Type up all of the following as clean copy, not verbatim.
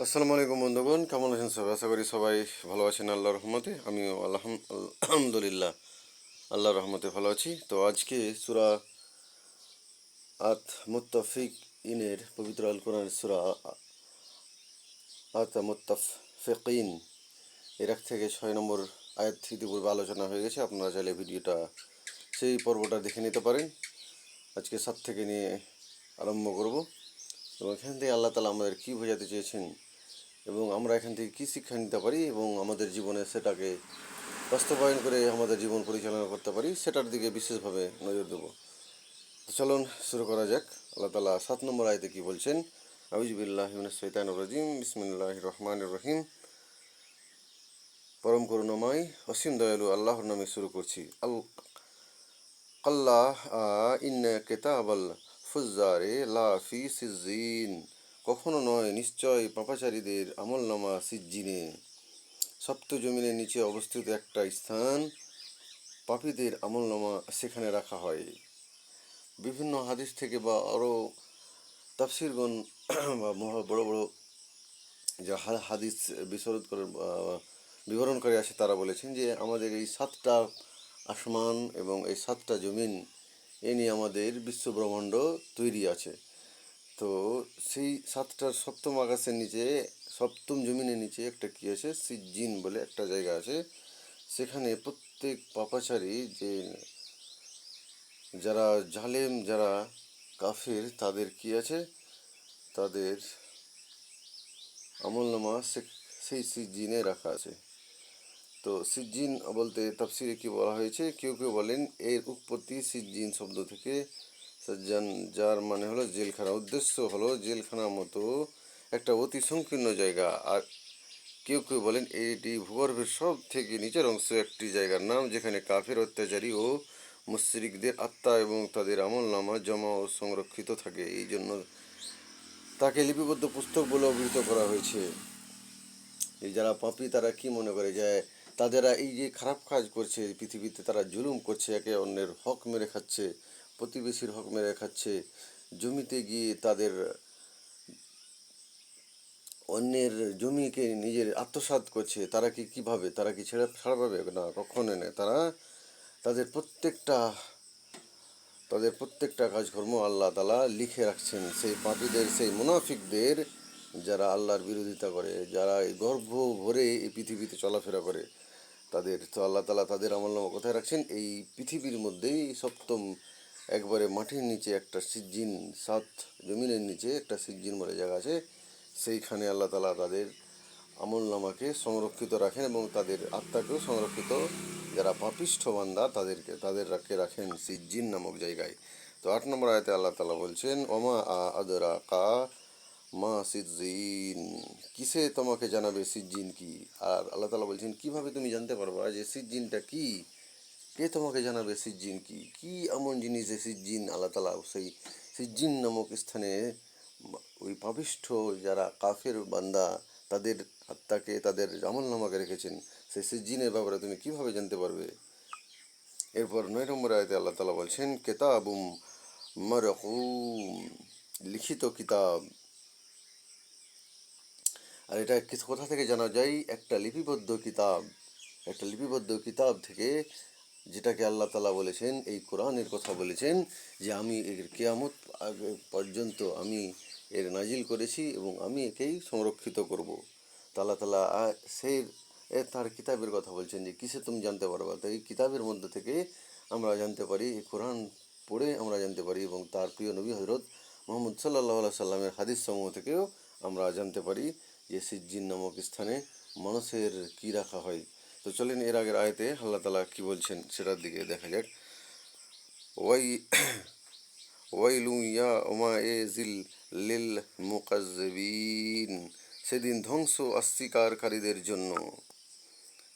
আসসালামু আলাইকুম বন্ধুগণ, কেমন আছেন সবাই? আশা করি সবাই ভালো আছেন আল্লাহর রহমতে। আমিও আলহামদুলিল্লাহ আল্লাহর রহমতে ভালো আছি। তো আজকে সূরা আত মুত্তাফিক ইনের পবিত্র আল কোরআন সূরা আত মুত্তাফিকিন এর 1 থেকে 6 নম্বর আয়াত ইতিপূর্বে আলোচনা হয়ে গেছে। আপনারা চাইলে ভিডিওটা সেই পর্বটা দেখে নিতে পারেন। আজকে 7 থেকে নিয়ে আরম্ভ করব এবং এখান থেকে আল্লাহ তাআলা আমাদের কী বোঝাতে চেয়েছেন এবং আমরা এখান থেকে কী শিক্ষা নিতে পারি এবং আমাদের জীবনে সেটাকে বাস্তবায়ন করে আমাদের জীবন পরিচালনা করতে পারি, সেটার দিকে বিশেষভাবে নজর দেব। তো চলুন শুরু করা যাক। আল্লাহ তাআলা 7 নম্বর আয়াতে কি বলছেন? আউযু বিল্লাহি মিনাশ শাইতানির রাজিম, বিসমিল্লাহির রহমানির রহিম। পরম করুণাময় অসীম দয়ালু আল্লাহর নামে শুরু করছি। আল্লাহ ইন্না কিতাবাল ফুজ্জারে লা ফি সিজ্জিন। কখনো নয়, নিশ্চয় পাপাচারীদের আমলনামা সিজ্জিনে, সপ্ত জমিনের নিচে অবস্থিত একটা স্থান। পাপীদের আমলনামা সেখানে রাখা হয়। বিভিন্ন হাদিস থেকে বা আরও তাফসিরগণ বা বড় বড় যে হাদিস বিশরদ করে বিবরণকারী আছে, তারা বলেছেন যে আমাদের এই 7টা আসমান এবং এই 7টা জমিন, এ নিয়ে আমাদের বিশ্বব্রহ্মাণ্ড তৈরি আছে। তো সেই 7টার সপ্তম আকাশের নিচে, সপ্তম জমিনের নিচে একটা কী আছে, সিজ্জিন বলে একটা জায়গা আছে। সেখানে প্রত্যেক পাপাচারী, যে যারা জালেম, যারা কাফির, তাদের কি আছে, তাদের আমলনামা সেই সিজ্জিনে রাখা আছে। তো সিজ্জিন বলতে তাফসিরে কি বলা হয়েছে, কেউ কেউ বলেন এর উৎপত্তি সিজ্জিন শব্দ থেকে, সজ্জান, যার মানে হলো জেলখানা। উদ্দেশ্য হলো জেলখানার মতো একটা অতি সংকীর্ণ জায়গা। আর কেউ কেউ বলেন এটি ভূগর্ভের সব থেকে নিচের অংশ একটি জায়গার নাম, যেখানে কাফের, অত্যাচারী ও মুশরিকদের আত্মা এবং তাদের আমলনামা জমা ও সংরক্ষিত থাকে। এই জন্য তাকে লিপিবদ্ধ পুস্তক বলে অভিহিত করা হয়েছে। এই যারা পাপী, তারা কি মনে করে যে তাদের এই যে খারাপ কাজ করছে পৃথিবীতে, তারা জুলুম করছে, একে অন্যের হক মেরে খাচ্ছে, প্রতিবেশীর হক মেরে খাচ্ছে, জমিতে গিয়ে তাদের অন্যের জমিকে নিজের আত্মসাৎ করছে, তারা কি কিভাবে, তারা কি ছাড়া পাবে না? কখনো নয়। তাদের প্রত্যেকটা তাদের প্রত্যেকটা কাজকর্ম আল্লাহ তাআলা লিখে রাখছেন। সেই পাপীদের, সেই মুনাফিকদের, যারা আল্লাহর বিরোধিতা করে, যারা এই গর্ভ ভরে এই পৃথিবীতে চলাফেরা করে, তাদের তো আল্লাহ তাআলা তাদের আমলনামা কোথায় রাখছেন? এই পৃথিবীর মধ্যেই সপ্তম, একবারে মাটির নিচে একটা সিজ্জিন, 7 জমিনের নিচে একটা সিজ্জিন বলে জায়গা আছে। সেইখানে আল্লাহ তাআলা তাদের আমলনামাকে সংরক্ষিত রাখেন এবং তাদের আত্মাকেও সংরক্ষিত, যারা পাপিষ্ঠ বান্দা তাদেরকে রাখেন সিজ্জিন নামক জায়গায়। তো 8 নম্বর আয়াতে আল্লাহ তাআলা বলছেন, ওমা আদরাকা মা সিজ্জিন, কিসে তোমাকে জানাবে সিজ্জিন কি? আর আল্লাহ তাআলা বলছেন, কিভাবে তুমি জানতে পারবা যে সিজ্জিনটা কি? কে তোমাকে জানাবে সিজ্জিন কি? কি এমন জিনিস যে সিজ্জিন, আল্লাহ তাআলা সেই সিজ্জিন নামক স্থানে ওই পাপিষ্ঠ যারা কাফের বান্দা, তাদের আত্মাকে, তাদের আমলনামাকে রেখেছেন। সেই সিজ্জিনের ব্যাপারে তুমি কিভাবে জানতে পারবে? এরপর 9 নম্বর আয়াতে আল্লাহ তাআলা বলছেন, কিতাবুম মারকুম, লিখিত কিতাব। আর এটা কোথা থেকে জানা যায়? একটা লিপিবদ্ধ কিতাব, একটা লিপিবদ্ধ কিতাব থেকে, যেটাকে আল্লাহ তাআলা বলেছেন, এই কোরআনের কথা বলেছেন যে আমি এর কিয়ামত পর্যন্ত আমি এর নাজিল করেছি এবং আমি একেই সংরক্ষিত করব। তো আল্লাহ তাআলা সেই তার কিতাবের কথা বলছেন যে কিসে তুমি জানতে পারবা। তো এই কিতাবের মধ্যে থেকে আমরা জানতে পারি, এই কোরআন পড়ে আমরা জানতে পারি, এবং তার প্রিয় নবী হযরত মুহাম্মদ সাল্লাল্লাহু আলাইহি সাল্লামের হাদিস সমূহ থেকেও আমরা জানতে পারি যে সিজ্জিন নামক স্থানে মানুষের কি রাখা হয়। তো চলেন এর আগের আয়াতে আল্লাহ তাআলা কি বলছেন সেটার দিকে দেখা যাক। ওয়াই ওয়াইলু ইয়াউমাইযিল লিল মুকাজ্জিবিন, সেদিন ধ্বংস অস্বীকারীদের জন্য।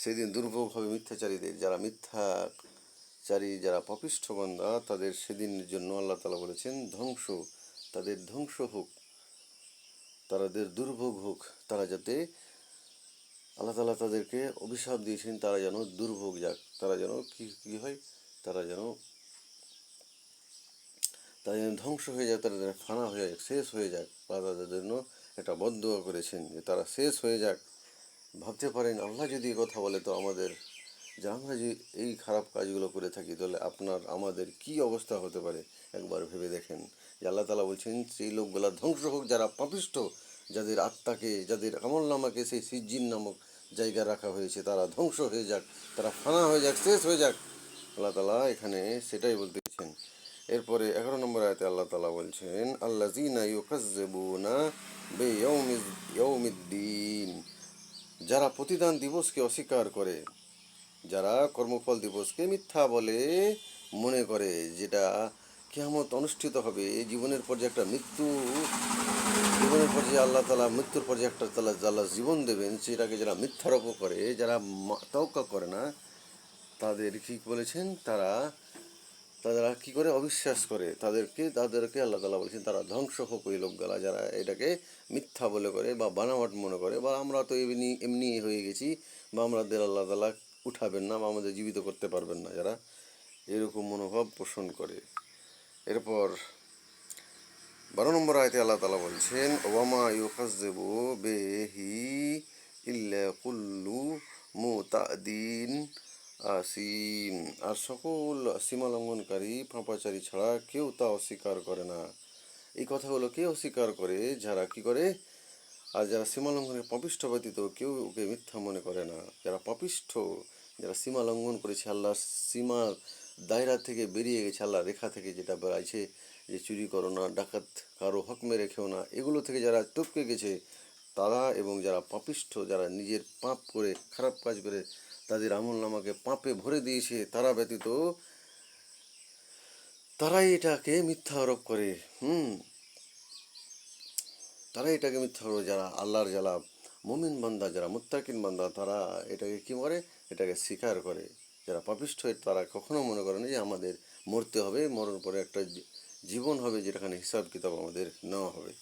সেদিন দুর্ভোগ হবে মিথ্যাচারীদের, যারা মিথ্যাচারী, যারা পাপিষ্ঠ বান্দা, তাদের সেদিনের জন্য আল্লাহ তাআলা বলেছেন ধ্বংস, তাদের ধ্বংস হোক, তাদের দুর্ভোগ হোক। তারা যাতে, আল্লাহ তাআলা তাদেরকে অভিশাপ দিয়েছেন, তারা যেন দুর্ভোগ যাক, তারা যেন কি হয়, তারা যেন ধ্বংস হয়ে যায়, তারা যেন ফানা হয়ে যাক, শেষ হয়ে যাক, তাদের জন্য এটা বদদুয়া করেছেন যে তারা শেষ হয়ে যাক। ভাবতে পারেন আল্লাহ যদি এই কথা বলে তো আমাদের, যে আমরা যে এই খারাপ কাজগুলো করে থাকি তাহলে আমাদের কি অবস্থা হতে পারে একবার ভেবে দেখেন। যে আল্লাহ তাআলা বলছেন সেই লোকগুলা ধ্বংস হোক যারা পাপিষ্ঠ, যাদের আত্মাকে, যাদের আমল নামাকে সেই সিজ্জিন নামক জায়গায় রাখা হয়েছে, তারা ধ্বংস হয়ে যাক, তারা ফানা হয়ে যাক, শেষ হয়ে যাক। আল্লাহ তাআলা এখানে সেটাই বলতেছেন। এরপরে 11 নম্বর আয়াতে আল্লাহ তাআলা বলছেন আল্লাযীনা ইউকাজ্জিবুনা বিয়াউমিদ্দিন, যারা প্রতিদান দিবসকে অস্বীকার করে, যারা কর্মফল দিবসকে মিথ্যা বলে মনে করে, যেটা কিয়ামত অনুষ্ঠিত হবে, জীবনের পর যে একটা মৃত্যু, জীবনের পর যে আল্লাহ তাআলা মৃত্যুর পর যে একটা আল্লাহ জীবন দেবেন, সেটাকে যারা মিথ্যারোপ করে, যারা তাওক্কা করে না, তাদের কি বলেছেন, তারা তারা কি করে অবিশ্বাস করে, তাদেরকে আল্লাহ তাআলা বলেছেন তারা ধ্বংস হোক ওই লোকগুলা যারা এটাকে মিথ্যা বলে করে বা বানাওয়াট মনে করে, বা আমরা তো এমনি এমনি হয়ে গেছি, বা আমাদের আল্লাহ তাআলা উঠাবেন না বা আমাদের জীবিত করতে পারবেন না, যারা এরকম মনোভাব পোষণ করে। এরপর 12 নম্বর আয়াতে আল্লাহ তাআলা বলছেন ওয়ামা ইউকাজ্জিবু বিহি ইল্লা কুল্লু মুতাদিন আসিম, আর সকল সীমা লঙ্ঘনকারী পাপাচারী ছাড়া কেউ তা অস্বীকার করে না। এই কথাগুলো কে অস্বীকার করে? যারা কি করে, আর যারা সীমা লঙ্ঘনের পাপিষ্ঠ ব্যতীত কেউ ওকে মিথ্যা মনে করে না। যারা পাপিষ্ঠ, যারা সীমা লঙ্ঘন করেছে, আল্লাহর সীমা দায়রা থেকে বেরিয়ে গেছে, আল্লাহর রেখা থেকে যেটা বেড়াইছে, যে চুরি করো না, ডাকাত, কারো হক মেরে খেও না, এগুলো থেকে যারা টপকে গেছে তারা, এবং যারা পাপিষ্ঠ, যারা নিজের পাপ করে, খারাপ কাজ করে তাদের আমল নামাকে পাপে ভরে দিয়েছে, তারা ব্যতীত তারাই এটাকে মিথ্যা আরোপ করে। তারা এটাকে মিথ্যা আরোপ, যারা আল্লাহর যারা মুমিন বান্দা, যারা মুত্তাকিন বান্দা, তারা এটাকে কি করে, এটাকে স্বীকার করে। যারা পাপিষ্ঠ তারা কখনো মনে করে না যে আমাদের মরতে হবে, মরার পরে একটা জীবন হবে যেটাখানে হিসাব কিতাব আমাদের নেওয়া হবে।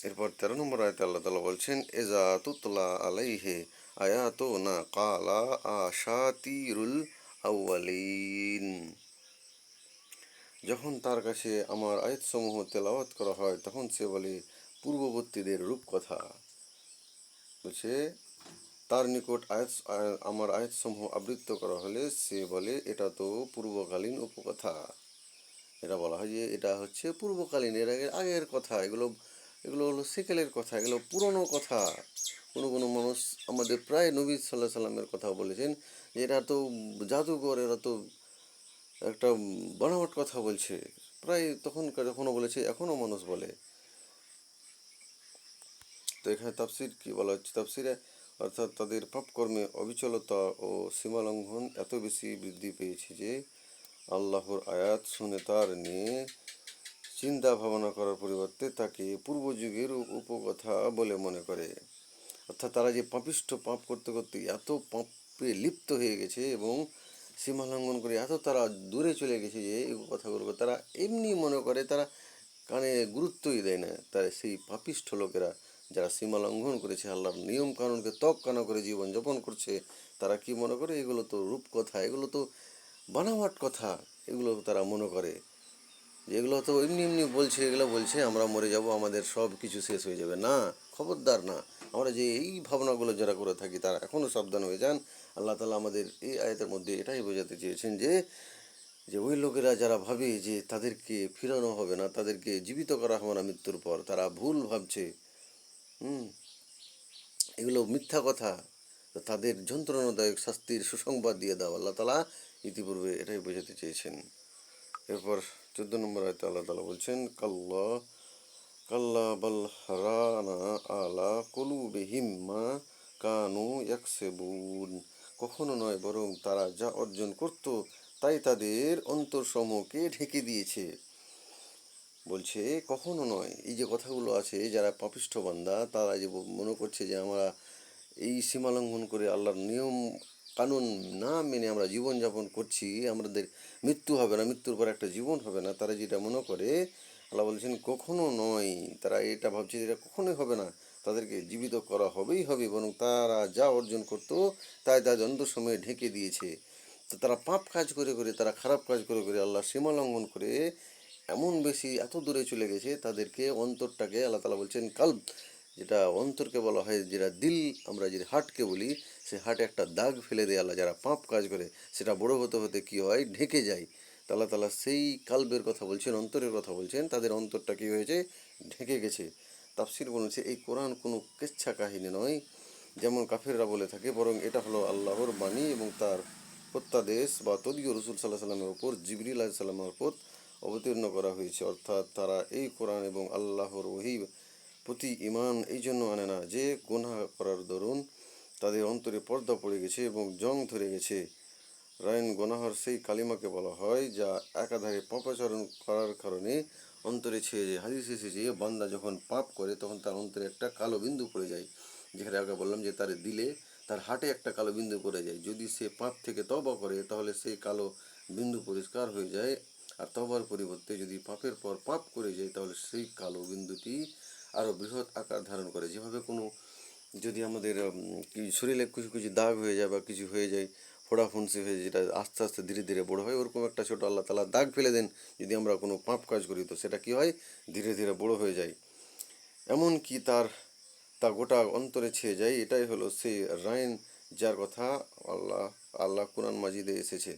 এরপর 13 নম্বর আয়াতে আল্লাহ তাআলা বলছেন এজা তুতলা আলাইহে আয়াতুনা কালা আশাতিরুল আউয়ালিন, যখন তার কাছে আমার আয়াতসমূহ তেলাওয়াত করা হয় তখন সে বলে পূর্ববর্তীদের রূপকথা। বলছে তার নিকট আমার আয়াতসমূহ আবৃত্ত করা হলে সে বলে এটা তো পূর্বকালীন উপকথা। এটা বলা হয় যে এটা হচ্ছে পূর্বকালীন, এর আগের কথা, এগুলো এগুলো হলো সেকেলের কথা, এগুলো পুরনো কথা। কোনো কোনো মানুষ আমাদের প্রায় নবী সাল্লাহ সাল্লামের কথা বলেছেন যে এরা তো জাদুঘর, এরা তো একটা বানাওয়াট কথা বলছে, প্রায় তখনকার এখনও বলেছে, এখনও মানুষ বলে। তো এখানে তাফসির কি বলা হচ্ছে, তাফসিরে অর্থাৎ তাদের পাপকর্মে অবিচলতা ও সীমালঙ্ঘন এত বেশি বৃদ্ধি পেয়েছে যে আল্লাহর আয়াত শুনে তার নিয়ে চিন্তা ভাবনা করার পরিবর্তে তাকে পূর্বযুগের উপকথা বলে মনে করে। অর্থাৎ তারা যে পাপিষ্ঠ, পাপ করতে করতে এত পাপে লিপ্ত হয়ে গেছে এবং সীমা লঙ্ঘন করে এত তারা দূরে চলে গেছে যে এই কথাগুলো তারা এমনি মনে করে, তারা কানে গুরুত্বই দেয় না। তাই সেই পাপিষ্ঠ লোকেরা যারা সীমা লঙ্ঘন করেছে, আল্লাহর নিয়ম কানুনকে তোয়াক্কা করে জীবনযাপন করছে, তারা কি মনে করে এগুলো তো রূপকথা, এগুলো তো বানাওয়াট কথা, এগুলো তারা মনে করে যেগুলো তো এমনি এমনি বলছে, এগুলো বলছে আমরা মরে যাব, আমাদের সব কিছু শেষ হয়ে যাবে। না, খবরদার না। আমরা যে এই ভাবনাগুলো যারা করে থাকি তারা এখনও সাবধান হয়ে যান। আল্লাহ তাআলা আমাদের এই আয়াতের মধ্যে এটাই বোঝাতে চেয়েছেন যে যে ওই লোকেরা যারা ভাবে যে তাদেরকে ফিরানো হবে না, তাদেরকে জীবিত করা হবে না মৃত্যুর পর, তারা ভুল ভাবছে। হুম এগুলো মিথ্যা কথা। তো তাদের যন্ত্রণাদায়ক শাস্তির সুসংবাদ দিয়ে দাও, আল্লাহ তাআলা ইতিপূর্বে এটাই বোঝাতে চেয়েছেন। এরপর 14 নম্বর আয়াতে আল্লাহ তাআলা বলছেন কাল্লা কাল্লা বাল রানা আলা কুলুবিহিম মা কানু ইয়াকসিবুন, কখনো নয় বরং তারা যা অর্জন করত তাই তাদের অন্তরসমূহকে ঢেকে দিয়েছে। বলছে কখনো নয়, এই যে কথাগুলো আছে, যারা পাপিষ্ঠ বান্দা তারা যে মনে করছে যে আমরা এই সীমা লঙ্ঘন করে আল্লাহর নিয়ম কানুন না মেনে আমরা জীবনযাপন করছি, আমাদের মৃত্যু হবে না, মৃত্যুর পর একটা জীবন হবে না, তারা যেটা মনে করে, আল্লাহ বলছেন কখনো নয়, তারা এটা ভাবছে এটা কখনোই হবে না, তাদেরকে জীবিত করা হবেই হবে, বরং তারা যা অর্জন করতো তাই তাদের অন্তঃসময়ে ঢেকে দিয়েছে। তো তারা পাপ কাজ করে করে, তারা খারাপ কাজ করে করে, আল্লাহ সীমা লঙ্ঘন করে এমন বেশি এত দূরে চলে গেছে, তাদেরকে অন্তরটাকে আল্লাহ তাআলা বলছেন কাল্ব, যেটা অন্তরকে বলা হয়, যেটা দিল আমরা যদি হার্টকে বলি, সে হার্টে একটা দাগ ফেলে দেয় আল্লাহ। যারা পাপ কাজ করে সেটা বড় হতে হতে কী হয়, ঢেকে যায়। তো আল্লাহ তাআলা সেই কালবের কথা বলছেন, অন্তরের কথা বলছেন, তাদের অন্তরটা কী হয়েছে, ঢেকে গেছে। তাফসীর বলেছে এই কোরআন কোনো কেচ্ছা কাহিনী নয়, যেমন কাফেররা বলে থাকে, বরং এটা হলো আল্লাহর বাণী এবং তার প্রত্যাদেশ বা তদীয় রসুল সাল্লাহ সাল্লামের ওপর জিবরিল আলাইহিস সালামের ওপর অবতীর্ণ করা হয়েছে। অর্থাৎ তারা এই কোরআন এবং আল্লাহর ওহী প্রতি ঈমান এই জন্য আনে না যে গুনাহ করার দরুন তাদের অন্তরে পর্দা পড়ে গেছে এবং জং ধরে গেছে। রাইন গুনাহর সেই কালিমাকে বলা হয় যা একাধারে পাপাচরণ করার কারণে অন্তরে ছেয়ে যায়। হাদিস এসেছে বান্দা যখন পাপ করে তখন তার অন্তরে একটা কালো বিন্দু পড়ে যায়, যেখানে আগে বললাম যে তার দিলে, তার হার্টে একটা কালো বিন্দু পড়ে যায়। যদি সে পাপ থেকে তওবা করে তাহলে সেই কালো বিন্দু পরিষ্কার হয়ে যায়, আর তওবার পরিবর্তে যদি পাপের পর পাপ করে যায় তাহলে সেই কালো বিন্দুটি আরও বৃহৎ আকার ধারণ করে। যেভাবে কোনো যদি আমাদের শরীরে কিছু কিছু দাগ হয়ে যায় বা কিছু হয়ে যায়, ফোড়া ফুন্সি হয়ে যায়, যেটা আস্তে আস্তে ধীরে ধীরে বড় হয়, ওরকম একটা ছোটো আল্লাহ তাআলা দাগ ফেলে দেন। যদি আমরা কোনো পাপ কাজ করি তো সেটা কী হয়, ধীরে ধীরে বড় হয়ে যায়, এমন কি তা গোটা অন্তরে ছেয়ে যায়। এটাই হলো সেই রাইন যার কথা আল্লাহ কোরআন মাজিদে এসেছে।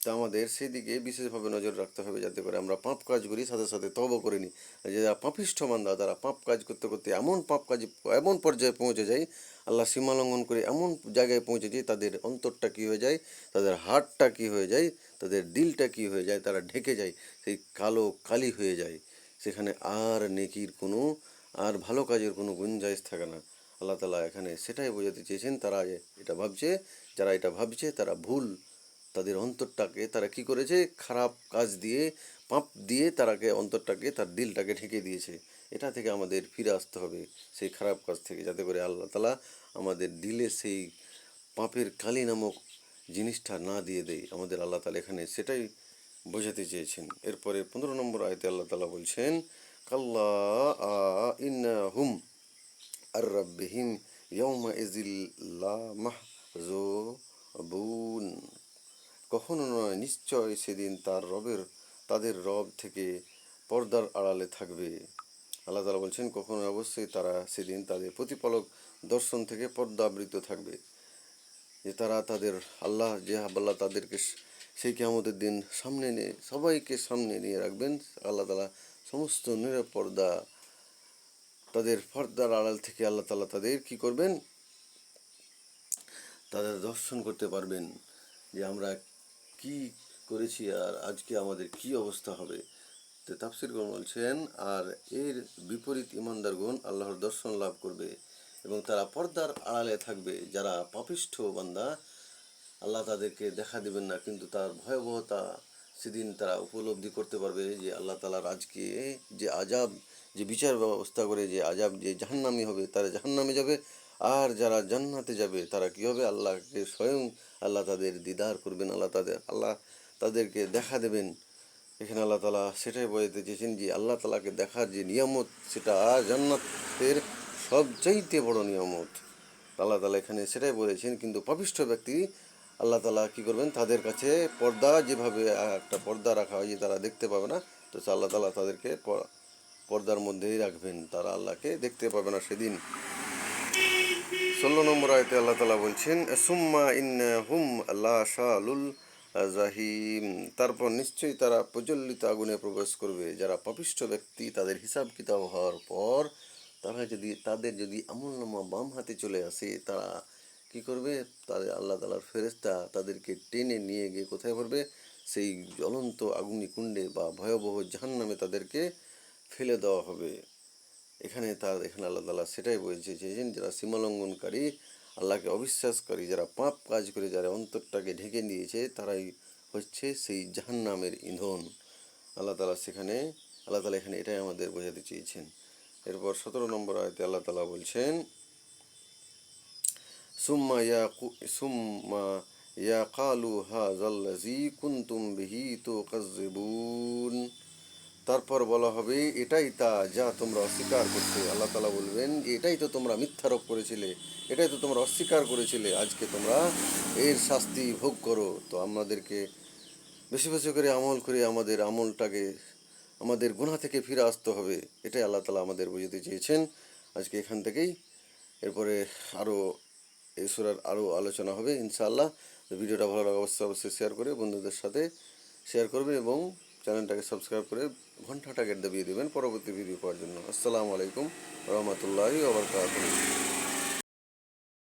তা আমাদের সেদিকে বিশেষভাবে নজর রাখতে হবে, যাতে করে আমরা পাপ কাজ করি সাথে সাথে তওবা করে নিই। যারা পাপিষ্ঠ বান্দা, তারা পাপ কাজ করতে করতে এমন পাপ কাজ এমন পর্যায়ে পৌঁছে যায়, আল্লাহ সীমা লঙ্ঘন করে এমন জায়গায় পৌঁছে যায়, তাদের অন্তরটা কী হয়ে যায়, তাদের হার্টটা কী হয়ে যায়, তাদের দিলটা কী হয়ে যায়, তারা ঢেকে যায়, সেই কালো কালি হয়ে যায়। সেখানে আর নেকির কোনো, আর ভালো কাজের কোনো গুঞ্জাইশ থাকে না। আল্লাহ তাআলা এখানে সেটাই বোঝাতে চেয়েছেন। তারা যারা এটা ভাবছে তারা ভুল। তাদের অন্তরটাকে তারা কি করেছে, খারাপ কাজ দিয়ে, পাপ দিয়ে তারাকে অন্তরটাকে, তার দিলটাকে ঢেকে দিয়েছে। এটা থেকে আমাদের ফিরে আসতে হবে, সেই খারাপ কাজ থেকে, যাতে করে আল্লাহ তাআলা আমাদের দিলে সেই পাপের কালি নামক জিনিসটা না দিয়ে দেয় আমাদের। আল্লাহ তাআলা এখানে সেটাই বোঝাতে চেয়েছেন। এরপরে 15 নম্বর আয়াতে আল্লাহ তাআলা বলছেন কাল্লা ইন্নাহুম আর রাব্বিহিম ইয়াউমা ইযিল লামাহজুবুন। কখনো নয়, নিশ্চয় সেদিন তাদের রব থেকে পর্দার আড়ালে থাকবে। আল্লাহ তাআলা বলছেন কখনো, অবশ্যই তারা সেদিন তাদের প্রতিপালক দর্শন থেকে পর্দাবৃত থাকবে। যে তারা তাদের আল্লাহ তাদেরকে সেই কিয়ামতের দিন সবাইকে সামনে নিয়ে রাখবেন। আল্লাহ তাআলা সমস্ত নিরাপর্দা, তাদের পর্দার আড়াল থেকে আল্লাহ তাআলা তাদের কি করবেন, তাদের দর্শন করতে পারবেন যে আমরা কি করেছি আর আজকে আমাদের কি অবস্থা হবে। তো তাফসীরগণ বলছেন, আর এর বিপরীত ঈমানদারগণ আল্লাহর দর্শন লাভ করবে এবং তারা পর্দার আড়ালে থাকবে। যারা পাপিষ্ঠ বান্দা, আল্লাহ তাদেরকে দেখা দেবেন না, কিন্তু তার ভয়াবহতা সেদিন তারা উপলব্ধি করতে পারবে যে আল্লাহ তাআলার আজকে যে আযাব, যে বিচার ব্যবস্থা করে যে আযাব, যে জাহান্নামী হবে তারা জাহান্নামে যাবে, আর যারা জান্নাতে যাবে তারা কী হবে, আল্লাহকে স্বয়ং আল্লাহ তাদের দিদার করবেন, আল্লাহ তাদেরকে দেখা দেবেন। এখানে আল্লাহ তাআলা সেটাই বোঝাতে চেয়েছেন যে আল্লাহ তাআলাকে দেখার যে নিয়ামত, সেটা জান্নাতের সবচাইতে বড় নিয়ামত। আল্লাহ তাআলা এখানে সেটাই বলেছেন। কিন্তু পাপিষ্ঠ ব্যক্তি, আল্লাহ তাআলা কী করবেন, তাদের কাছে পর্দা, যেভাবে একটা পর্দা রাখা হয় যে তারা দেখতে পাবে না, তো আল্লাহ তাআলা তাদেরকে পর্দার মধ্যেই রাখবেন, তারা আল্লাহকে দেখতে পাবে না সেদিন। 16 নম্বর আয়াতে আল্লাহ তাআলা বলছেন সুম্মা ইন্নাহুম লাশালুল জাহিম। তারপর নিশ্চয়ই তারা প্রজ্বলিত আগুনে প্রবেশ করবে। যারা পাপিষ্ঠ ব্যক্তি, তাদের হিসাব কিতাব হওয়ার পর তাদের যদি আমলনামা বাম হাতে চলে আসে, তারা কি করবে, তাদের আল্লাহ তাআলার ফেরেশতা তাদেরকে টেনে নিয়ে গিয়ে কোথায় ভরবে, সেই জ্বলন্ত আগুনি বা ভয়াবহ জাহান্নামে তাদেরকে ফেলে দেওয়া হবে। এখানে আল্লাহ তাআলা সেটাই বলছে চেয়েছেন, যারা সীমালঙ্ঘনকারী, আল্লাহকে অবিশ্বাসকারী, যারা পাপ কাজ করে, যারা অন্তরটাকে ঢেকে নিয়েছে, তারাই হচ্ছে সেই জাহান্নামের ইন্ধন। আল্লাহ তাআলা এখানে এটাই আমাদের বোঝাতে চেয়েছেন। এরপর 17 নম্বর আয়াতে আল্লাহ তাআলা বলছেন সুম্মা ইয়াকালু হাযাল্লাযী কুনতুম বিহি তুকাজ্জিবুন। তারপর বলা হবে, এটাই তা যা তোমরা অস্বীকার করতে। আল্লাহ তাআলা বলবেন, এটাই তো তোমরা মিথ্যারোপ করেছিলে, এটাই তো তোমরা অস্বীকার করেছিলে, আজকে তোমরা এর শাস্তি ভোগ করো। তো আমাদেরকে বেশি বেশি করে আমল করে আমাদের আমলটাকে আমাদের গুনাহ থেকে ফিরে আসতে হবে, এটাই আল্লাহ তাআলা আমাদের বুঝাতে চেয়েছেন। আজকে এখান থেকেই, এরপরে আরও এই সূরার আরও আলোচনা হবে ইনশাআল্লাহ। তো ভিডিওটা ভালো লাগলে অবশ্যই অবশ্যই শেয়ার করে বন্ধুদের সাথে শেয়ার করবে এবং চ্যানেলটাকে সাবস্ক্রাইব করে ঘন্টাটাকে দাবিয়ে দেবেন পরবর্তী ভিডিও পাওয়ার জন্য। আসসালামু আলাইকুম রহমতুল্লাহি ওয়া বারাকাতুহু।